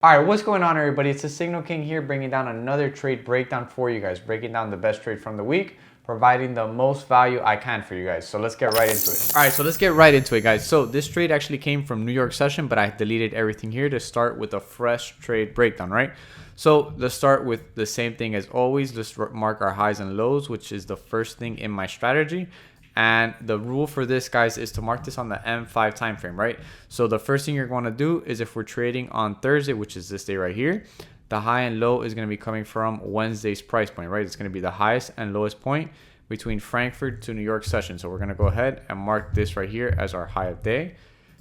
All right, what's going on, everybody? It's the Signal King here, bringing down another trade breakdown for you guys, breaking down the best trade from the week, providing the most value I can for you guys. So let's get right into it. All right, so let's get right into it, guys. So this trade actually came from New York session, but I deleted everything here to start with a fresh trade breakdown, right? So let's start with the same thing as always. Let's mark our highs and lows, which is the first thing in my strategy. And the rule for this, guys, is to mark this on the M5 time frame, right? So the first thing you're going to do is, if we're trading on Thursday, which is this day right here, the high and low is going to be coming from Wednesday's price point, right? It's going to be the highest and lowest point between Frankfurt to New York session. So we're going to go ahead and mark this right here as our high of day.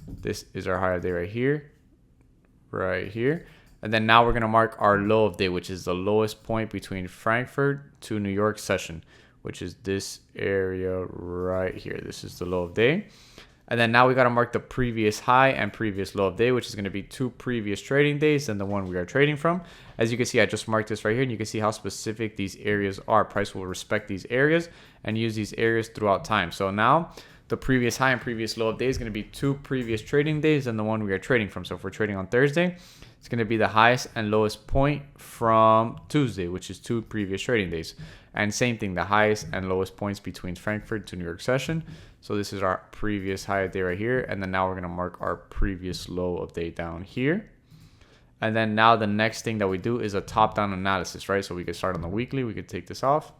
This is our high of day right here, And then now we're going to mark our low of day, which is the lowest point between Frankfurt to New York session, which is this area right here. This is the low of day. And then now we got to mark the previous high and previous low of day, which is going to be two previous trading days than the one we are trading from. As you can see, I just marked this right here, and you can see how specific these areas are. Price will respect these areas and use these areas throughout time. So now the previous high and previous low of day is going to be two previous trading days than the one we are trading from. So if we're trading on Thursday, it's going to be the highest and lowest point from Tuesday, which is two previous trading days. And same thing, the highest and lowest points between Frankfurt to New York session. So this is our previous high of day right here. And then now we're going to mark our previous low of day down here. And then now the next thing that we do is a top-down analysis, right? So we could start on the weekly. We could take this off.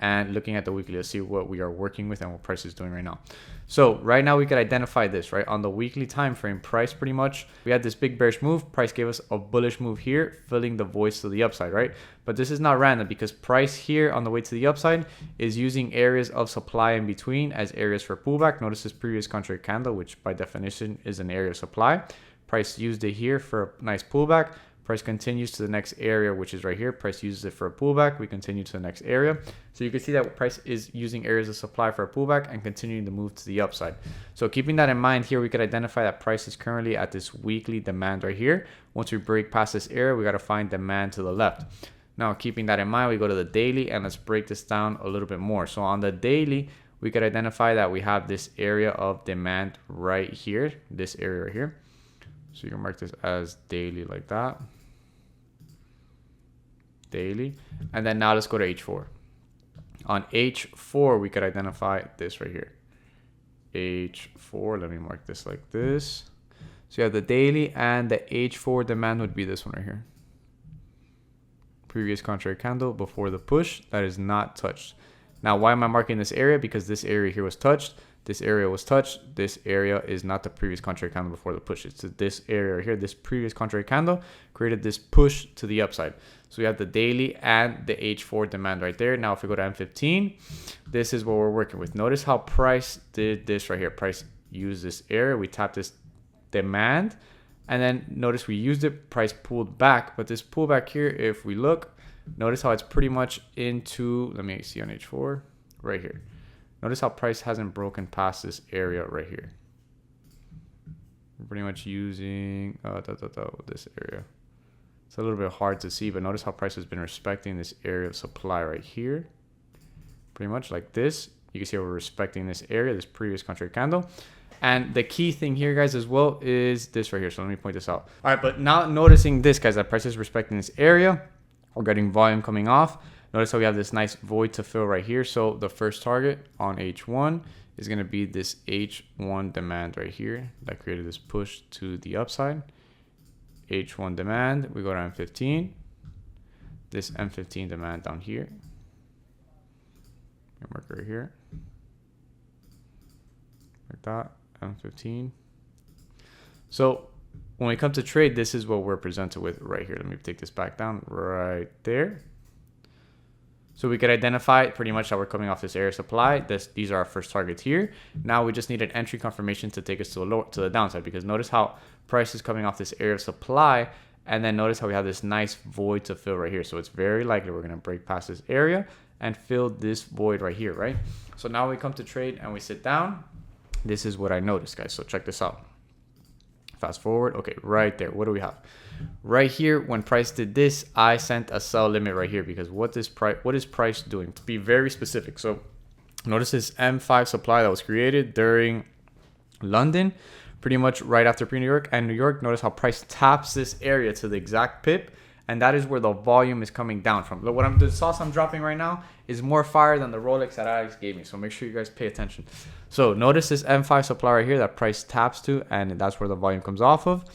And looking at the weekly, let's see what we are working with and what price is doing right now. So right now we could identify this, right? On the weekly time frame, price pretty much, we had this big bearish move. Price gave us a bullish move here, filling the voids to the upside, right? But this is not random, because price here on the way to the upside is using areas of supply in between as areas for pullback. Notice this previous contract candle, which by definition is an area of supply. Price used it here for a nice pullback. Price continues to the next area, which is right here. Price uses it for a pullback. We continue to the next area. So you can see that price is using areas of supply for a pullback and continuing to move to the upside. So keeping that in mind here, we could identify that price is currently at this weekly demand right here. Once we break past this area, we got to find demand to the left. Now, keeping that in mind, we go to the daily and let's break this down a little bit more. So on the daily, we could identify that we have this area of demand right here, this area right here. So you can mark this as daily like that. Daily. And then now let's go to H4. On H4, we could identify this right here. H4, let me mark this like this. So you have the daily, and the H4 demand would be this one right here. Previous contrary candle before the push, that is not touched. Now, why am I marking this area? Because this area here was touched. This area was touched. This area is not the previous contrary candle before the push. It's this area right here. This previous contrary candle created this push to the upside. So we have the daily and the H4 demand right there. Now, if we go to M15, this is what we're working with. Notice how price did this right here. Price used this area. We tapped this demand. And then notice we used it. Price pulled back. But this pullback here, if we look, notice how it's pretty much into, let me see on H4, right here. Notice how price hasn't broken past this area right here. We're pretty much using this area. It's a little bit hard to see, but notice how price has been respecting this area of supply right here. Pretty much like this. You can see how we're respecting this area, this previous contrary candle. And the key thing here, guys, as well, is this right here. So let me point this out. All right, but now noticing this, guys, that price is respecting this area. We're getting volume coming off. Notice how we have this nice void to fill right here. So the first target on H1 is going to be this H1 demand right here that created this push to the upside. H1 demand, we go to M15. This M15 demand down here. Mark right here. Like that, M15. So when we come to trade, this is what we're presented with right here. Let me take this back down right there. So we could identify pretty much that we're coming off this area of supply. These are our first targets here. Now we just need an entry confirmation to take us to the downside, because notice how price is coming off this area of supply, and then notice how we have this nice void to fill right here. So it's very likely we're going to break past this area and fill this void right here, right? So now we come to trade and we sit down. This is what I noticed, guys. So check this out. Fast forward. Okay, right there. What do we have? Right here, when price did this, I sent a sell limit right here, because what is price doing? To be very specific. So notice this M5 supply that was created during London. pretty much right after pre-New York and New York. Notice how price taps this area to the exact pip, and that is where the volume is coming down from. Look, the sauce I'm dropping right now is more fire than the Rolex that Alex gave me, so make sure you guys pay attention. So notice this M5 supply right here that price taps to, and that's where the volume comes off of.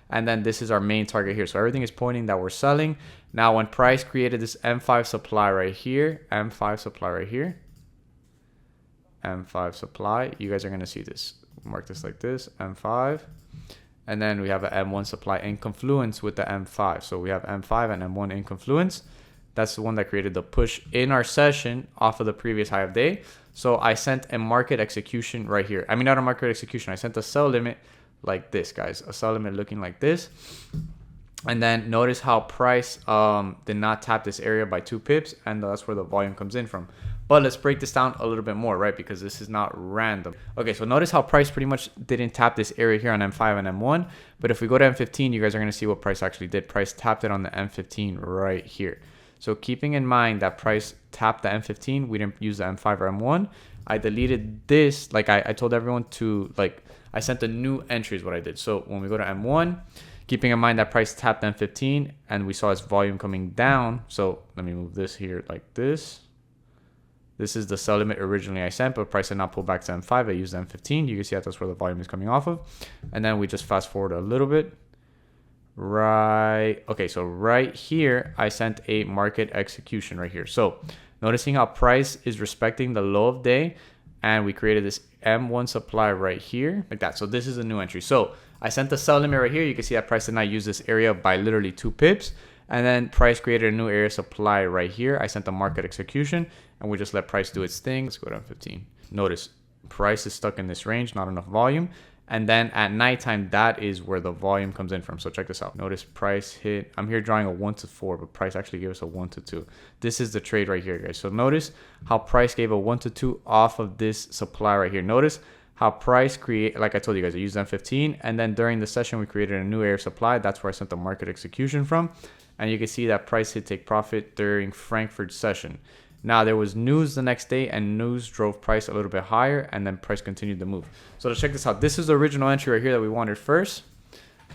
And then this is our main target here. So everything is pointing that we're selling. Now when price created this M5 supply right here, M5 supply right here, M5 supply, you guys are going to see this. Mark this like this, M5. And then we have an M1 supply in confluence with the M5. So we have M5 and M1 in confluence. That's the one that created the push in our session off of the previous high of day. So I sent a market execution right here. I mean, not a market execution. I sent a sell limit like this, guys. A sell limit looking like this. And then notice how price did not tap this area by 2 pips. And that's where the volume comes in from. But let's break this down a little bit more, right? Because this is not random. Okay, so notice how price pretty much didn't tap this area here on M5 and M1. But if we go to M15, you guys are going to see what price actually did. Price tapped it on the M15 right here. So keeping in mind that price tapped the M15, we didn't use the M5 or M1. I deleted this. Like I told everyone to, like, I sent a new entry is what I did. So when we go to M1, keeping in mind that price tapped M15 and we saw its volume coming down. So let me move this here like this. This is the sell limit originally I sent, but price did not pull back to M5. I used M15. You can see that's where the volume is coming off of. And then we just fast forward a little bit. Right. Okay, so right here, I sent a market execution right here. So noticing how price is respecting the low of day, and we created this M1 supply right here like that. So this is a new entry. So I sent the sell limit right here. You can see that price did not use this area by literally 2 pips. And then price created a new area supply right here. I sent the market execution, and we just let price do its thing. Let's go down 15. Notice price is stuck in this range, not enough volume. And then at nighttime, that is where the volume comes in from. So check this out. Notice price hit. I'm here drawing a 1 to 4, but price actually gave us a 1 to 2. This is the trade right here, guys. So notice how price gave a 1 to 2 off of this supply right here. Notice how price like I told you guys, I used M15. And then during the session, we created a new area of supply. That's where I sent the market execution from. And you can see that price hit take profit during Frankfurt session. Now there was news the next day, and news drove price a little bit higher, and then price continued to move. So to check this out, this is the original entry right here that we wanted first.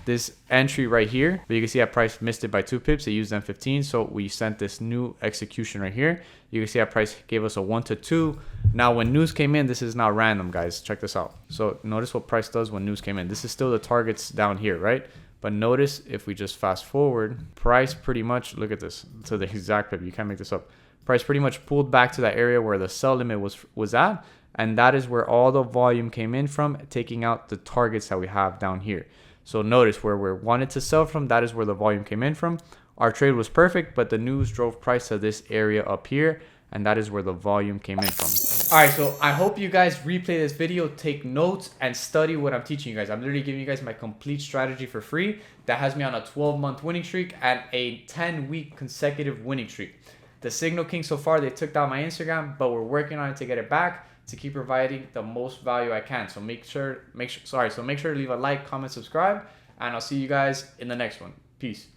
This entry right here, but you can see that price missed it by 2 pips. It used M15, so we sent this new execution right here. You can see that price gave us a 1 to 2. Now when news came in, this is not random, guys. Check this out. So notice what price does when news came in. This is still the targets down here, right? But notice if we just fast forward, price pretty much, look at this, to the exact pip. You can't make this up. Price pretty much pulled back to that area where the sell limit was at. And that is where all the volume came in from, taking out the targets that we have down here. So notice where we wanted to sell from, that is where the volume came in from. Our trade was perfect, but the news drove price to this area up here. And that is where the volume came in from. All right, so I hope you guys replay this video, take notes, and study what I'm teaching you guys. I'm literally giving you guys my complete strategy for free. That has me on a 12-month winning streak and a 10-week consecutive winning streak. The Signal King so far, they took down my Instagram, but we're working on it to get it back to keep providing the most value I can. So make sure to leave a like, comment, subscribe, and I'll see you guys in the next one. Peace.